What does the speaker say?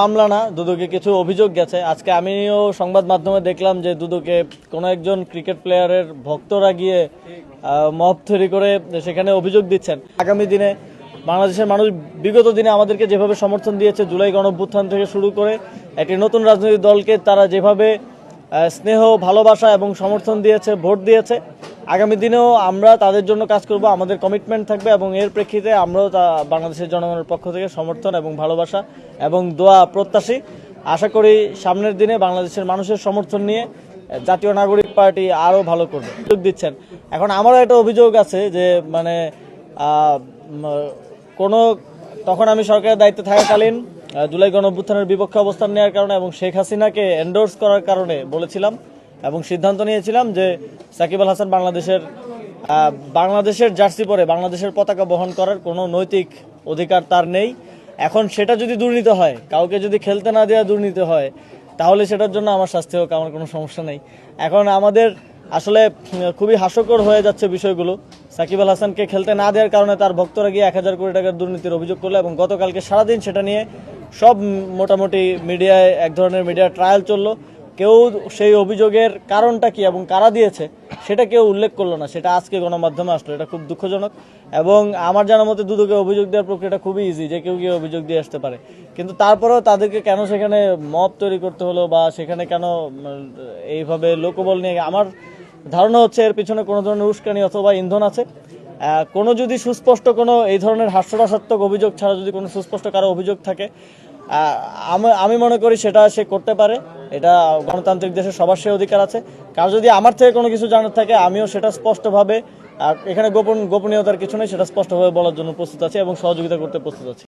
মামলা না, দুদুকে কিছু অভিযোগ গেছে। আজকে আমিও সংবাদ মাধ্যমে দেখলাম যে দুদুকে কোনো একজন ক্রিকেট প্লেয়ারের ভক্তরা গিয়ে মব তৈরি করে সেখানে অভিযোগ দিচ্ছেন। আগামী দিনে বাংলাদেশের মানুষ বিগত দিনে আমাদেরকে যেভাবে সমর্থন দিয়েছে, জুলাই গণঅভ্যুত্থান থেকে শুরু করে একটি নতুন রাজনৈতিক দলকে তারা যেভাবে স্নেহ, ভালোবাসা এবং সমর্থন দিয়েছে, ভোট দিয়েছে, আগামী দিনেও আমরা তাদের জন্য কাজ করব। আমাদের কমিটমেন্ট থাকবে এবং এর প্রেক্ষিতে আমরাও বাংলাদেশের জনগণের পক্ষ থেকে সমর্থন এবং ভালোবাসা এবং দোয়া প্রত্যাশী। আশা করি সামনের দিনে বাংলাদেশের মানুষের সমর্থন নিয়ে জাতীয় নাগরিক পার্টি আরও ভালো করবে। অভিযোগ দিচ্ছেন। এখন আমারও একটা অভিযোগ আছে যে মানে তখন আমি সরকারের দায়িত্বে থাকাকালীন জুলাই গণঅভ্যুত্থানের বিপক্ষে অবস্থান নেওয়ার কারণে এবং শেখ হাসিনাকে এন্ডোর্স করার কারণে বলেছিলাম এবং সিদ্ধান্ত নিয়েছিলাম যে সাকিব আল হাসান বাংলাদেশের জার্সি পরে বাংলাদেশের পতাকা বহন করার কোনো নৈতিক অধিকার তার নেই। এখন সেটা যদি দুর্নীতি হয়, কাউকে যদি খেলতে না দেওয়া দুর্নীতি হয়, তাহলে সেটার জন্য আমার শাস্তি হোক, আমার কোনো সমস্যা নেই। এখন আমাদের আসলে খুবই হাস্যকর হয়ে যাচ্ছে বিষয়গুলো। সাকিব আল হাসানকে খেলতে না দেওয়ার কারণে তার ভক্তরা গিয়ে 1000 কোটি টাকার দুর্নীতির অভিযোগ করলো এবং গতকালকে সারাদিন সেটা নিয়ে সব মোটামুটি মিডিয়ায় এক ধরনের মিডিয়া ট্রায়াল চললো। কেউ সেই অভিযোগের কারণটা কি এবং কারা দিয়েছে সেটা কেউ উল্লেখ করলো না। সেটা আজকে গণমাধ্যমে আসলো। এটা খুব দুঃখজনক এবং আমার জানার মতে দুদকে অভিযোগ দেওয়ার প্রক্রিয়াটা খুবই ইজি, যে কেউ গিয়ে অভিযোগ দিয়ে আসতে পারে। কিন্তু তারপরেও তাদেরকে কেন সেখানে মব তৈরি করতে হলো বা সেখানে কেন এইভাবে লোকবল নিয়ে, আমার ধারণা হচ্ছে এর পিছনে কোনো ধরনের উস্কানি অথবা ইন্ধন আছে। কোনো যদি সুস্পষ্ট কোনো এই ধরনের হাস্যরসাত্মক অভিযোগ ছাড়া যদি কোনো সুস্পষ্ট কারো অভিযোগ থাকে, আমি মনে করি সেটা সে করতে পারে। এটা গণতান্ত্রিক দেশে সবার সে অধিকার আছে। কার যদি আমার থেকে কোনো কিছু জানার থাকে, আমিও সেটা স্পষ্টভাবে, আর এখানে গোপনীয়তার কিছু নেই, সেটা স্পষ্টভাবে বলার জন্য প্রস্তুত আছি এবং সহযোগিতা করতে প্রস্তুত আছি।